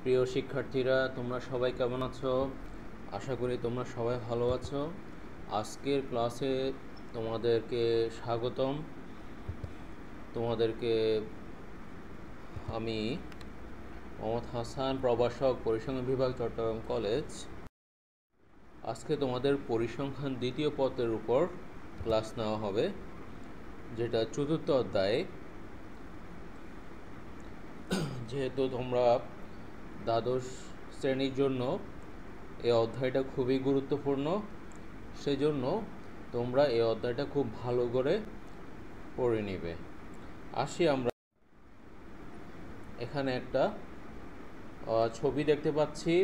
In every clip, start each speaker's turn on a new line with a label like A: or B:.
A: প্রিয় শিক্ষার্থীরা, তোমরা সবাই কেমন আছো? আশা করি তোমরা সবাই ভালো আছো। আজকের ক্লাসে তোমাদেরকে স্বাগতম। তোমাদেরকে আমি মোহাম্মদ হাসান, প্রভাষক, পরিসংখ্যান বিভাগ, চট্টগ্রাম কলেজ। আজকে তোমাদের পরিসংখ্যান দ্বিতীয় পত্রের উপর ক্লাস নেওয়া হবে, যেটা চতুর্থ অধ্যায়ে। যেহেতু তোমরা দ্বাদশ শ্রেণীর জন্য এই অধ্যায়টা খুবই গুরুত্বপূর্ণ, সেজন্য তোমরা এই অধ্যায়টা খুব ভালো করে পড়ে নেবে। আসি আমরা, এখানে একটা ছবি দেখতে পাচ্ছি।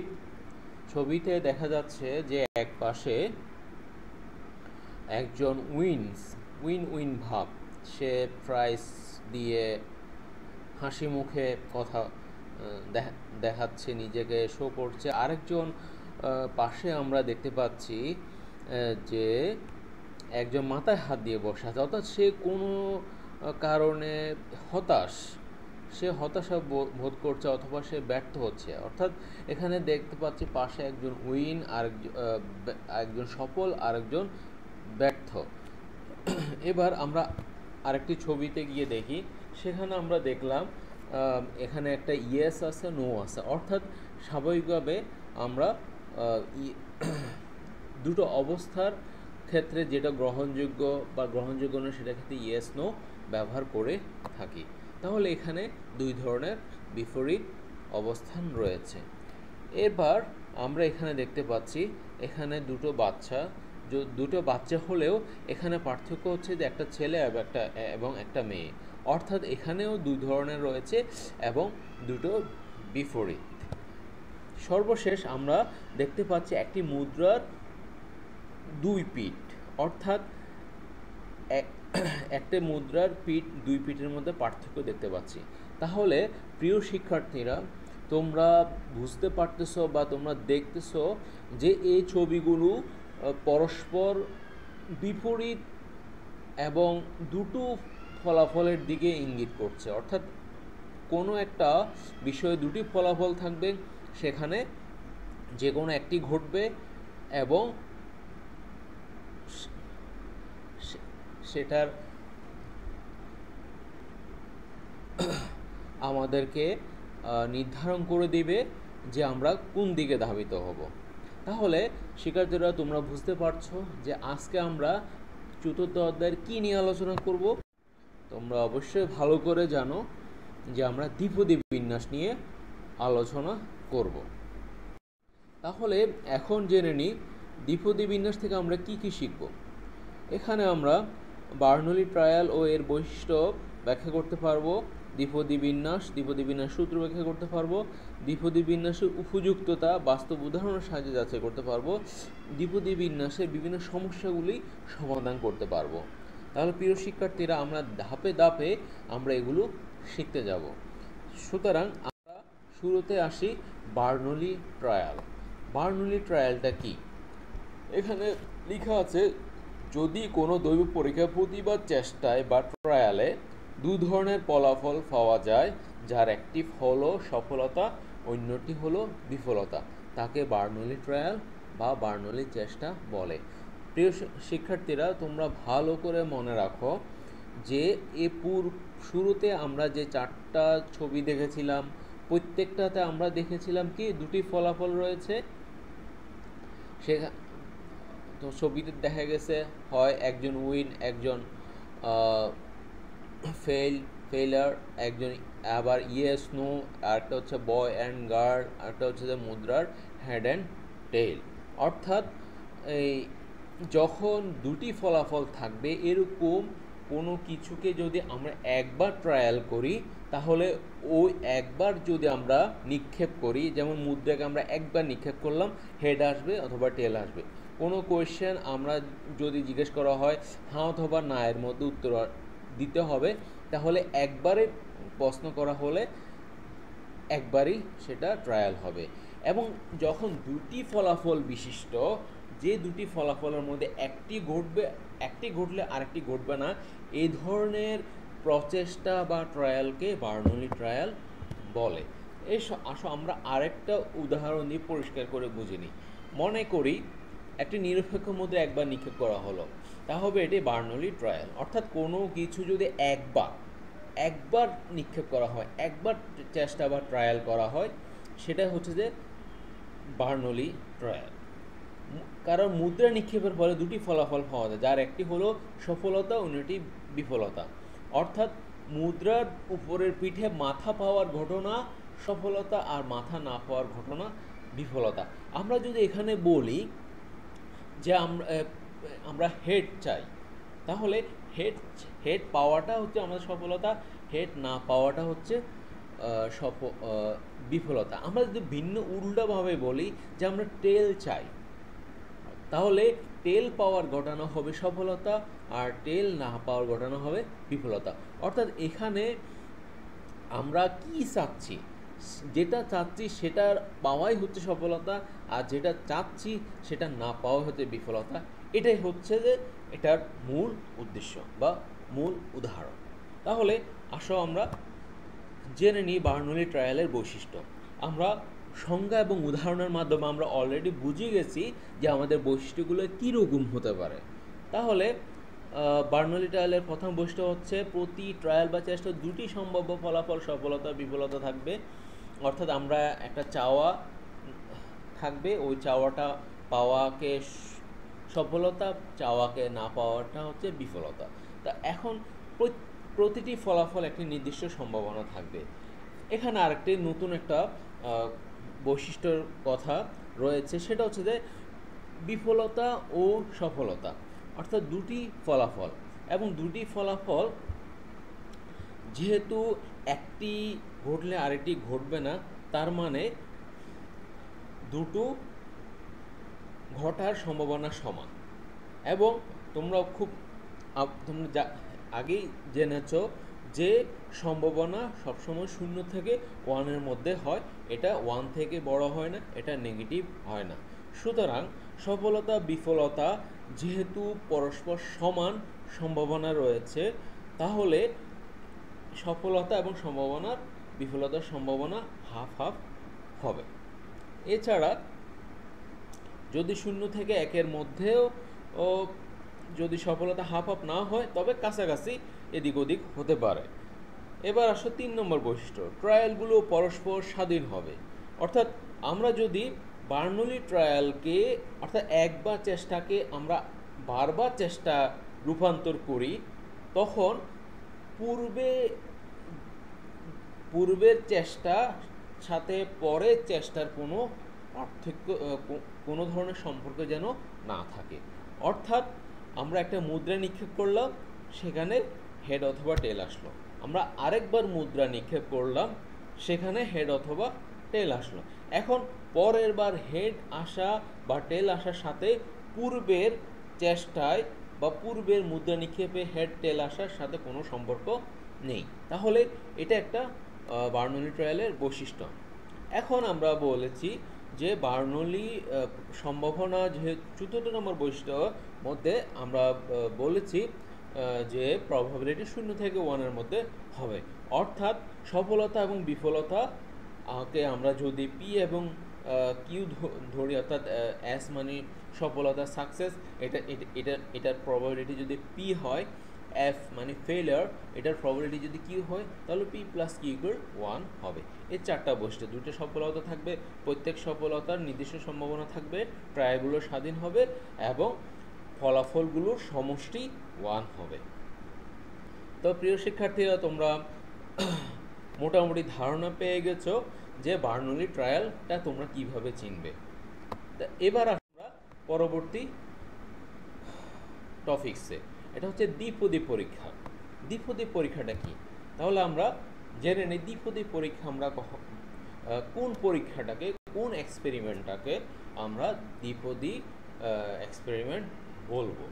A: ছবিতে দেখা যাচ্ছে যে এক পাশে একজন উইন ভাব, সে প্রাইস দিয়ে হাসি মুখে কথা দেখাচ্ছে, নিজেকে শো করছে। আরেকজন পাশে আমরা দেখতে পাচ্ছি যে একজন মাথায় হাত দিয়ে বসে আছে, অর্থাৎ সে কোনো কারণে হতাশা বোধ করছে অথবা সে ব্যর্থ হচ্ছে। অর্থাৎ এখানে দেখতে পাচ্ছি পাশে একজন উইন, একজন সফল, আরেকজন ব্যর্থ। এবার আমরা আরেকটি ছবিতে গিয়ে দেখি, সেখানে আমরা দেখলাম এখানে একটা ইয়েস আছে, নো আছে। অর্থাৎ স্বাভাবিকভাবে আমরা দুটো অবস্থার ক্ষেত্রে যেটা গ্রহণযোগ্য বা গ্রহণযোগ্য নয় সেটা ক্ষেত্রে ইয়েস নো ব্যবহার করে থাকি। তাহলে এখানে দুই ধরনের বিপরীত অবস্থান রয়েছে। এবার আমরা এখানে দেখতে পাচ্ছি এখানে দুটো বাচ্চা হলেও এখানে পার্থক্য হচ্ছে যে একটা ছেলে এবং একটা মেয়ে। অর্থাৎ এখানেও দুই ধরনের রয়েছে এবং দুটো বিপরীত। সর্বশেষ আমরা দেখতে পাচ্ছি একটি মুদ্রার দুই পিঠ, অর্থাৎ একটা মুদ্রার দুই পিঠের মধ্যে পার্থক্য দেখতে পাচ্ছি। তাহলে প্রিয় শিক্ষার্থীরা, তোমরা বুঝতে পারতেছো বা তোমরা দেখতেছো যে এই ছবিগুলো পরস্পর বিপরীত এবং দুটো ফলাফলের দিকে ইঙ্গিত করছে। অর্থাৎ কোনো একটা বিষয়ে দুটি ফলাফল থাকবে, সেখানে যে কোনো একটি ঘটবে এবং সেটার আমাদেরকে নির্ধারণ করে দিবে যে আমরা কোন দিকে ধাবিত হব। তাহলে শিক্ষার্থীরা, তোমরা বুঝতে পারছো যে আজকে আমরা চতুর্থ অধ্যায়ের কী নিয়ে আলোচনা করব। তোমরা অবশ্যই ভালো করে জানো যে আমরা দ্বিপদী বিন্যাস নিয়ে আলোচনা করব। তাহলে এখন জেনে নিই দ্বিপদী বিন্যাস থেকে আমরা কি কি শিখব। এখানে আমরা বার্নৌলি ট্রায়াল ও এর বৈশিষ্ট্য ব্যাখ্যা করতে পারবো, দ্বিপদী বিন্যাস সূত্র ব্যাখ্যা করতে পারবো, দ্বিপদী বিন্যাসের উপযুক্ততা বাস্তব উদাহরণের সাহায্যে যাচাই করতে পারবো, দ্বিপদী বিন্যাসের বিভিন্ন সমস্যাগুলি সমাধান করতে পারবো। তাহলে প্রিয় শিক্ষার্থীরা, আমরা ধাপে ধাপে আমরা এগুলো শিখতে যাব। সুতরাং আমরা শুরুতে আসি বার্নৌলি ট্রায়াল। বার্নৌলি ট্রায়ালটা কি? এখানে লেখা আছে, যদি কোনো দৈব পরীক্ষা প্রতিবার চেষ্টায় বা ট্রায়ালে দুই ধরনের ফলাফল পাওয়া যায়, যার একটি হলো সফলতা, অন্যটি হলো বিফলতা, তাকে বার্নৌলি ট্রায়াল বা বার্নৌলি চেষ্টা বলে। প্রিয় শিক্ষার্থীরা, তোমরা ভালো করে মনে রাখো যে শুরুতে আমরা যে চারটা ছবি দেখেছিলাম, প্রত্যেকটাতে আমরা দেখেছিলাম কি দুটি ফলাফল রয়েছে। তো ছবিতে দেখা গেছে হয় একজন উইন, একজন ফেইলার, একজন আবার ইয়েস নো, আরেকটা হচ্ছে বয় অ্যান্ড গার্ল, আরেকটা হচ্ছে যে মুদ্রার হেড অ্যান্ড টেইল। অর্থাৎ এই যখন দুটি ফলাফল থাকবে, এরকম কোনো কিছুকে যদি আমরা একবার ট্রায়াল করি, তাহলে ওই একবার যদি আমরা নিক্ষেপ করি, যেমন মুদ্রাকে আমরা একবার নিক্ষেপ করলাম, হেড আসবে অথবা টেল আসবে। কোনো কোয়েশ্চেন আমরা যদি জিজ্ঞেস করা হয় হ্যাঁ অথবা না এর মধ্যে উত্তর দিতে হবে, তাহলে একবারে প্রশ্ন করা হলে একবারই সেটা ট্রায়াল হবে। এবং যখন দুটি ফলাফল বিশিষ্ট, যে দুটি ফলাফলের মধ্যে একটি ঘটলে আরেকটি ঘটবে না, এই ধরনের প্রচেষ্টা বা ট্রায়ালকে বার্নৌলি ট্রায়াল বলে। আসো আমরা আরেকটা উদাহরণ দিয়ে পরিষ্কার করে বুঝে নিই। মনে করি একটি নিরপেক্ষ মুদ্রা একবার নিক্ষেপ করা হলো, তা হবে এটি বার্নৌলি ট্রায়াল। অর্থাৎ কোনো কিছু যদি একবার নিক্ষেপ করা হয়, একবার চেষ্টা বা ট্রায়াল করা হয়, সেটা হচ্ছে যে বার্নৌলি ট্রায়াল। কারণ মুদ্রা নিক্ষেপের ফলে দুটি ফলাফল পাওয়া যায়, যার একটি হলো সফলতা, অন্যটি বিফলতা। অর্থাৎ মুদ্রার উপরের পিঠে মাথা পাওয়ার ঘটনা সফলতা, আর মাথা না পাওয়ার ঘটনা বিফলতা। আমরা যদি এখানে বলি যে আমরা হেড চাই, তাহলে হেড পাওয়াটা হচ্ছে আমাদের সফলতা, হেড না পাওয়াটা হচ্ছে বিফলতা। আমরা যদি ভিন্ন উল্টাভাবে বলি যে আমরা টেল চাই, তাহলে টেল পাওয়ার ঘটনা হবে সফলতা, আর টেল না পাওয়ার ঘটনা হবে বিফলতা। অর্থাৎ এখানে আমরা কি চাচ্ছি, যেটা চাচ্ছি সেটার পাওয়াই হচ্ছে সফলতা, আর যেটা চাচ্ছি সেটা না পাওয়া হচ্ছে বিফলতা। এটাই হচ্ছে যে এটার মূল উদ্দেশ্য বা মূল উদাহরণ। তাহলে আসো আমরা জেনে নিই বার্নৌলি ট্রায়ালের বৈশিষ্ট্য। আমরা সংজ্ঞা এবং উদাহরণের মাধ্যমে আমরা অলরেডি বুঝে গেছি যে আমাদের বৈশিষ্ট্যগুলো কীরকম হতে পারে। তাহলে বার্নৌলি ট্রায়ালের প্রথম বৈশিষ্ট্য হচ্ছে প্রতি ট্রায়াল বা চেষ্টা দুটি সম্ভাব্য ফলাফল সফলতা বিফলতা থাকবে। অর্থাৎ আমরা একটা চাওয়া থাকবে, ওই চাওয়াটা পাওয়াকে সফলতা, চাওয়াকে না পাওয়াটা হচ্ছে বিফলতা। তা এখন প্রতিটি ফলাফল একটি নির্দিষ্ট সম্ভাবনা থাকবে। এখানে আরেকটি নতুন একটা বৈশিষ্ট্যর কথা রয়েছে, সেটা হচ্ছে যে বিফলতা ও সফলতা। অর্থাৎ দুটি ফলাফল, এবং দুটি ফলাফল যেহেতু একটি ঘটলে আরেকটি ঘটবে না, তার মানে দুটো ঘটার সম্ভাবনা সমান। এবং তোমরা আগেই জেনেছ যে সম্ভাবনা সবসময় 0 থেকে 1-এর মধ্যে হয়, এটা 1 থেকে বড় হয় না, এটা নেগেটিভ হয় না। সুতরাং সফলতা বিফলতা যেহেতু পরস্পর সমান সম্ভাবনা রয়েছে, তাহলে সফলতা এবং বিফলতার সম্ভাবনা হাফ হাফ হবে। এছাড়া যদি 0 থেকে 1-এর মধ্যেও যদি সফলতা হাফ হাফ না হয়, তবে কাছাকাছি এদিক ওদিক হতে পারে। এবার আসো 3 নম্বর বৈশিষ্ট্য, ট্রায়ালগুলো পরস্পর স্বাধীন হবে। অর্থাৎ আমরা যদি বার্নৌলি ট্রায়ালকে, অর্থাৎ একবার চেষ্টাকে আমরা বারবার চেষ্টা রূপান্তর করি, তখন পূর্বের চেষ্টা সাথে পরের চেষ্টার কোনো পার্থক্য, কোনো ধরনের সম্পর্ক যেন না থাকে। অর্থাৎ আমরা একটা মুদ্রা নিক্ষেপ করলাম, সেখানে হেড অথবা টেল আসলো। আমরা আরেকবার মুদ্রা নিক্ষেপ করলাম, সেখানে হেড অথবা টেল আসলো। এখন পরের বার হেড আসা বা টেল আসার সাথে পূর্বের চেষ্টায় বা পূর্বের মুদ্রা নিক্ষেপে হেড টেল আসার সাথে কোনো সম্পর্ক নেই। তাহলে এটা একটা বার্নৌলি ট্রায়ালের বৈশিষ্ট্য। এখন আমরা বলেছি যে বার্নৌলি সম্ভাবনা, যেহেতু 4 নম্বর বৈশিষ্ট্যর মধ্যে আমরা বলেছি যে প্রবাবিলিটি 0 থেকে 1-এর মধ্যে হবে। অর্থাৎ সফলতা এবং বিফলতাকে আমরা যদি পি এবং কিউ ধরি, অর্থাৎ এস মানে সফলতা সাকসেস, এটার প্রবাবিলিটি যদি পি হয়, এফ মানে ফেলিয়ার, এটার প্রবাবিলিটি যদি কিউ হয়, তাহলে পি প্লাস কিউ ইকুয়াল 1 হবে। এই 4টা বৈশিষ্ট্য, 2টা সফলতা থাকবে, প্রত্যেক সফলতার নির্দিষ্ট সম্ভাবনা থাকবে, ট্রায়ালগুলো স্বাধীন হবে, এবং ফলাফলগুলোর সমষ্টি 1 হবে। তো প্রিয় শিক্ষার্থীরা, তোমরা মোটামুটি ধারণা পেয়ে গেছো যে বার্নৌলি ট্রায়ালটা তোমরা কিভাবে চিনবে। তা এবার আমরা পরবর্তী টপিকসে, এটা হচ্ছে দ্বিপদী পরীক্ষা। দ্বিপদী পরীক্ষাটা কি? তাহলে আমরা জেনে নিই দ্বিপদী পরীক্ষা আমরা কোন পরীক্ষাটাকে, কোন এক্সপেরিমেন্টটাকে আমরা দ্বিপদী এক্সপেরিমেন্ট বলবো।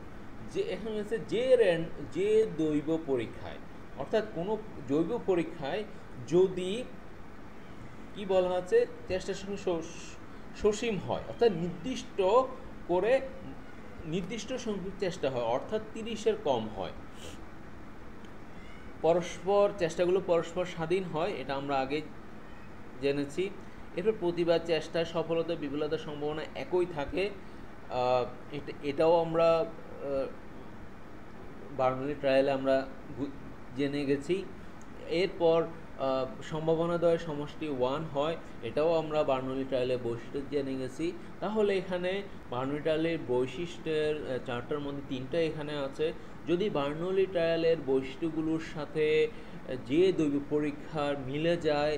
A: যে এখানে হচ্ছে যে জৈব পরীক্ষায়, অর্থাৎ কোনো জৈব পরীক্ষায় যদি কি বলা আছে, চেষ্টার সঙ্গে সসীম হয়, অর্থাৎ নির্দিষ্ট সংখ্যক চেষ্টা হয়, অর্থাৎ 30-এর কম হয়, চেষ্টাগুলো পরস্পর স্বাধীন হয়, এটা আমরা আগে জেনেছি। এরপর প্রতিবার চেষ্টা, সফলতা, বিফলতার সম্ভাবনা একই থাকে, এটাও আমরা বার্নলি ট্রায়ালে আমরা জেনে গেছি। এরপর সম্ভাবনাদ্বয়ের সমষ্টি 1 হয়, এটাও আমরা বার্নলি ট্রায়ালের বৈশিষ্ট্য জেনে গেছি। তাহলে এখানে বার্নলি ট্রায়ালের বৈশিষ্ট্যের 4টার মধ্যে 3টা এখানে আছে। যদি বার্নলি ট্রায়ালের বৈশিষ্ট্যগুলোর সাথে যে দৈব পরীক্ষার মিলে যায়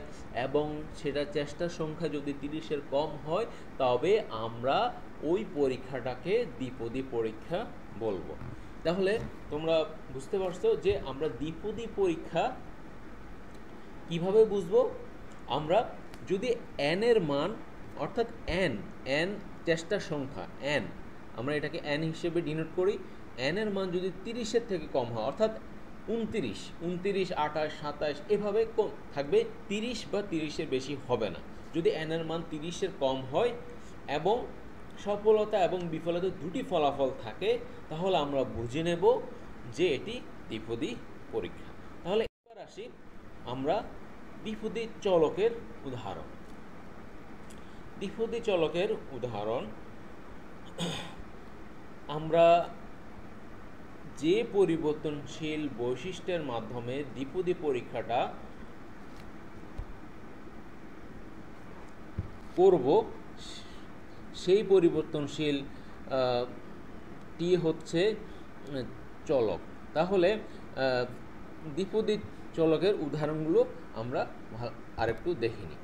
A: এবং সেটা চেষ্টার সংখ্যা যদি 30-এর কম হয়, তবে আমরা ওই পরীক্ষাটাকে দ্বিপদী পরীক্ষা বলবো। তাহলে তোমরা বুঝতে পারছো যে আমরা দ্বিপদী পরীক্ষা কিভাবে বুঝবো। আমরা যদি n এর মান, অর্থাৎ n চেষ্টার সংখ্যা n, আমরা এটাকে n হিসেবে ডিনোট করি। n এর মান যদি 30-এর থেকে কম হয়, অর্থাৎ 29, 28, 27 এভাবে কম থাকবে, 30 বা 30-এর বেশি হবে না। যদি n এর মান 30-এর কম হয় এবং সফলতা এবং বিফলতা দুটি ফলাফল থাকে, তাহলে আমরা বুঝে নেব যে এটি দ্বিপদী পরীক্ষা। তাহলে এবার আসি আমরা দ্বিপদী চলকের উদাহরণ। দ্বিপদী চলকের উদাহরণ, আমরা যে পরিবর্তনশীল বৈশিষ্ট্যের মাধ্যমে দ্বিপদী পরীক্ষাটা করব, সেই পরিবর্তনশীল টি হচ্ছে চলক। তাহলে দ্বিপদী চলকের উদাহরণগুলো আমরা আরেকটু দেখে নিই।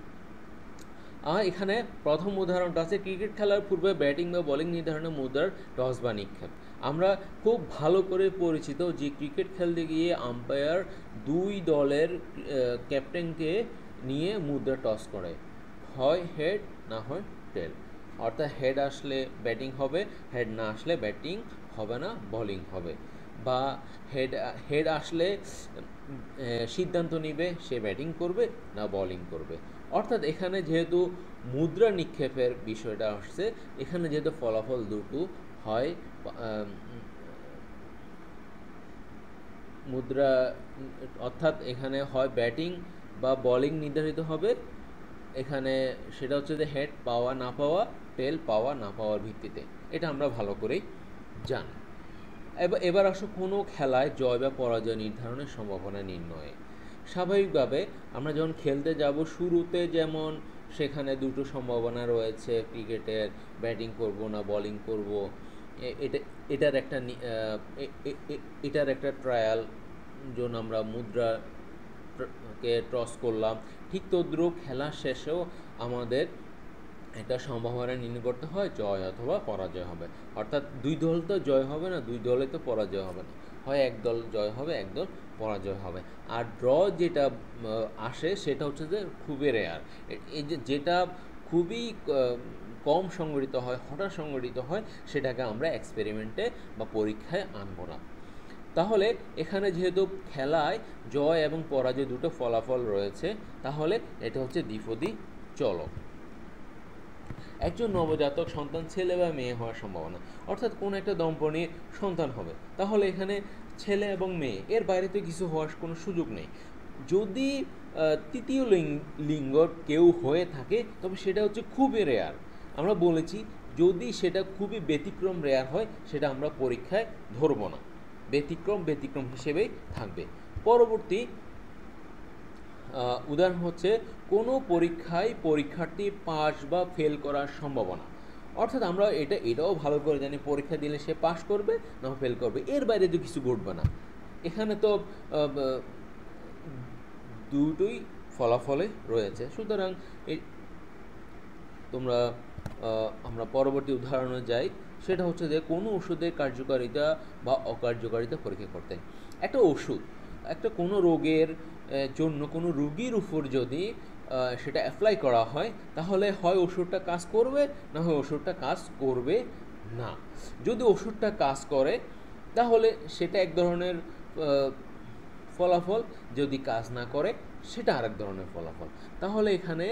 A: এখানে প্রথম উদাহরণটা আছে, ক্রিকেট খেলার পূর্বে ব্যাটিং বা বোলিং নির্ধারণের মুদ্রার টস বা নিক্ষেপ। আমরা খুব ভালো করে পরিচিত যে ক্রিকেট খেলতে গিয়ে আম্পায়ার দুই দলের ক্যাপ্টেনকে নিয়ে মুদ্রা টস করে, হয় হেড না হয় টেল। অর্থাৎ হেড আসলে ব্যাটিং হবে, হেড না আসলে ব্যাটিং হবে না, বোলিং হবে। বা হেড আসলে সিদ্ধান্ত নিবে সে ব্যাটিং করবে না বোলিং করবে। অর্থাৎ এখানে যেহেতু মুদ্রা নিক্ষেপের বিষয়টা আসছে, এখানে যেহেতু ফলাফল দুটো হয়, মুদ্রা অর্থাৎ এখানে হয় ব্যাটিং বা বোলিং নির্ধারিত হবে। এখানে সেটা হচ্ছে যে হেড পাওয়া না পাওয়া, টেল পাওয়া না পাওয়ার ভিত্তিতে। এটা আমরা ভালো করেই জানি। এবার আসো কোনো খেলায় জয় বা পরাজয় নির্ধারণের সম্ভাবনা নির্ণয়ে। স্বাভাবিকভাবে আমরা যখন খেলতে যাব, শুরুতে যেমন সেখানে দুটো সম্ভাবনা রয়েছে ক্রিকেটের, ব্যাটিং করব না বোলিং করব, এটার একটা ট্রায়াল যখন আমরা মুদ্রাকে টস করলাম, ঠিক তদ্রুপ খেলা শেষেও আমাদের একটা সম্ভাবনা নির্ণয় করতে হয় জয় অথবা পরাজয় হবে। অর্থাৎ দুই দল তো জয় হবে না, দুই দলে তো পরাজয় হবে না, হয় এক দল জয় হবে এক দল পরাজয় হবে। আর ড্র যেটা আসে সেটা হচ্ছে যে খুবই রেয়ার, এই যেটা খুবই কম সংঘটিত হয়, হঠাৎ সংঘটিত হয়, সেটাকে আমরা এক্সপেরিমেন্টে বা পরীক্ষায় আনবো না। তাহলে এখানে যেহেতু খেলায় জয় এবং পরাজয় দুটো ফলাফল রয়েছে, তাহলে এটা হচ্ছে দ্বিপদী চলক। একজন নবজাতক সন্তান ছেলে বা মেয়ে হওয়ার সম্ভাবনা, অর্থাৎ কোন একটা দম্পতির সন্তান হবে, তাহলে এখানে ছেলে এবং মেয়ে, এর বাইরে তো কিছু হওয়ার কোনো সুযোগ নেই। যদি তৃতীয় লিঙ্গ কেউ হয়ে থাকে, তবে সেটা হচ্ছে খুবই রেয়ার। আমরা বলেছি যদি সেটা খুবই ব্যতিক্রম রেয়ার হয়, সেটা আমরা পরীক্ষায় ধরব না, ব্যতিক্রম হিসেবেই থাকবে। পরবর্তী উদাহরণ হচ্ছে কোনো পরীক্ষায় পরীক্ষার্থী পাস বা ফেল করার সম্ভাবনা। অর্থাৎ আমরা এটাও ভালো করে জানি, পরীক্ষা দিলে সে পাস করবে না ফেল করবে, এর বাইরে তো কিছু ঘটবে না। এখানে তো দুটোই ফলাফলে রয়েছে। সুতরাং আমরা পরবর্তী উদাহরণে যাই। সেটা হচ্ছে যে কোনো ওষুধের কার্যকারিতা বা অকার্যকারিতা পরীক্ষা করতে। একটা ওষুধ কোনো রোগের জন্য কোনো রোগীর উপর যদি সেটা অ্যাপ্লাই করা হয়, তাহলে হয় ওষুধটা কাজ করবে না হয় ওষুধটা কাজ করবে না। যদি ওষুধটা কাজ করে তাহলে সেটা এক ধরনের ফলাফল, যদি কাজ না করে সেটা আরেক ধরনের ফলাফল। তাহলে এখানে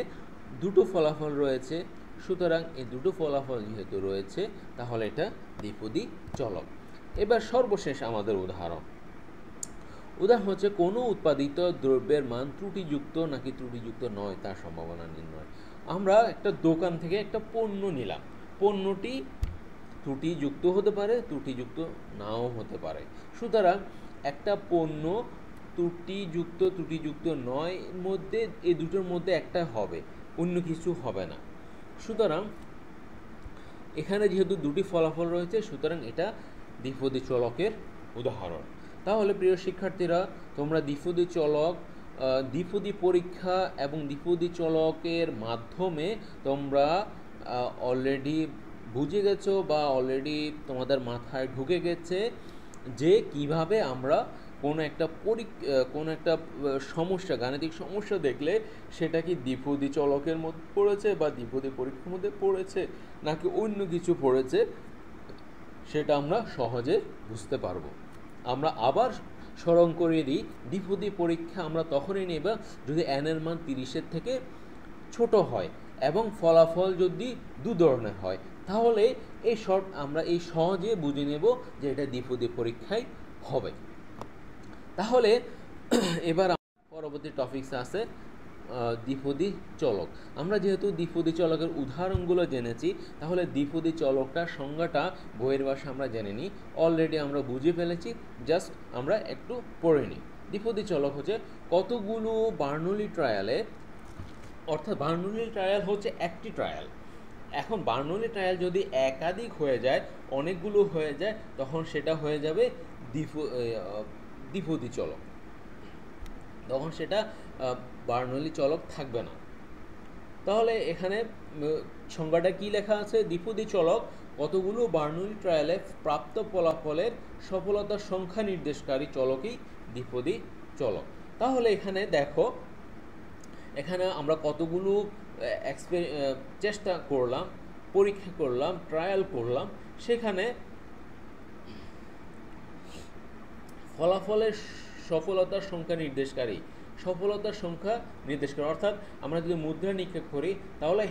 A: দুটো ফলাফল রয়েছে। সুতরাং এই দুটো ফলাফল যেহেতু রয়েছে, তাহলে এটা দ্বিপদী চলক। এবার সর্বশেষ আমাদের উদাহরণ হচ্ছে কোনো উৎপাদিত দ্রব্যের মান ত্রুটিযুক্ত নাকি ত্রুটিযুক্ত নয় তার সম্ভাবনা নির্ণয়। আমরা একটা দোকান থেকে একটা পণ্য নিলাম, পণ্যটি ত্রুটিযুক্ত হতে পারে, ত্রুটিযুক্ত নাও হতে পারে। সুতরাং একটা পণ্য ত্রুটিযুক্ত নয় মধ্যে, এই দুটোর মধ্যে একটা হবে, অন্য কিছু হবে না। সুতরাং এখানে যেহেতু দুটি ফলাফল রয়েছে, সুতরাং এটা দ্বিপদী চলকের উদাহরণ। তাহলে প্রিয় শিক্ষার্থীরা, তোমরা দ্বিপদী চলক, দ্বিপদী পরীক্ষা এবং দ্বিপদী চলকের মাধ্যমে তোমরা অলরেডি বুঝে গেছো বা অলরেডি তোমাদের মাথায় ঢুকে গেছে যে কিভাবে আমরা কোনো একটা সমস্যা, গাণিতিক সমস্যা দেখলে সেটা কি দ্বিপদী চলকের মধ্যে পড়েছে বা দ্বিপদী পরীক্ষার মধ্যে পড়েছে নাকি অন্য কিছু পড়েছে, সেটা আমরা সহজে বুঝতে পারবো। আমরা আবার স্মরণ করিয়ে দিই, দ্বিপদী পরীক্ষা আমরা তখনই নেব যদি n এর মান 30-এর থেকে ছোট হয় এবং ফলাফল যদি দু ধরনের হয়, তাহলে আমরা এই সহজে বুঝে নেব যে এটা দ্বিপদী পরীক্ষায় হবে। তাহলে এবার পরবর্তী টপিকস আছে দ্বিপদী চলক। আমরা যেহেতু দ্বিপদী চলকের উদাহরণগুলো জেনেছি, তাহলে দ্বিপদী চলকটার সংজ্ঞাটা বইয়ের ভাষায় আমরা জেনে নিই। অলরেডি আমরা বুঝে ফেলেছি, জাস্ট আমরা একটু পড়ে নিই। দ্বিপদী চলক হচ্ছে কতগুলো বার্নৌলি ট্রায়ালে, অর্থাৎ বার্নৌলি ট্রায়াল হচ্ছে একটি ট্রায়াল। এখন বার্নৌলি ট্রায়াল যদি একাধিক হয়ে যায়, অনেকগুলো হয়ে যায়, তখন সেটা হয়ে যাবে দ্বিপদী চলক, তখন সেটা বার্নৌলি চলক থাকবে না। তাহলে এখানে সংজ্ঞাটা কি লেখা আছে? দ্বিপদী চলক কতগুলো বার্নৌলি ট্রায়ালে প্রাপ্ত ফলাফলের সফলতার সংখ্যা নির্দেশকারী চলকই দ্বিপদী চলক। তাহলে এখানে দেখো, এখানে আমরা কতগুলো চেষ্টা করলাম, পরীক্ষা করলাম, ট্রায়াল করলাম, সেখানে ফলাফলের সফলতার সংখ্যা নির্দেশকারী, অর্থাৎ আমরা যদি মুদ্রা নিক্ষেপ করি তাহলে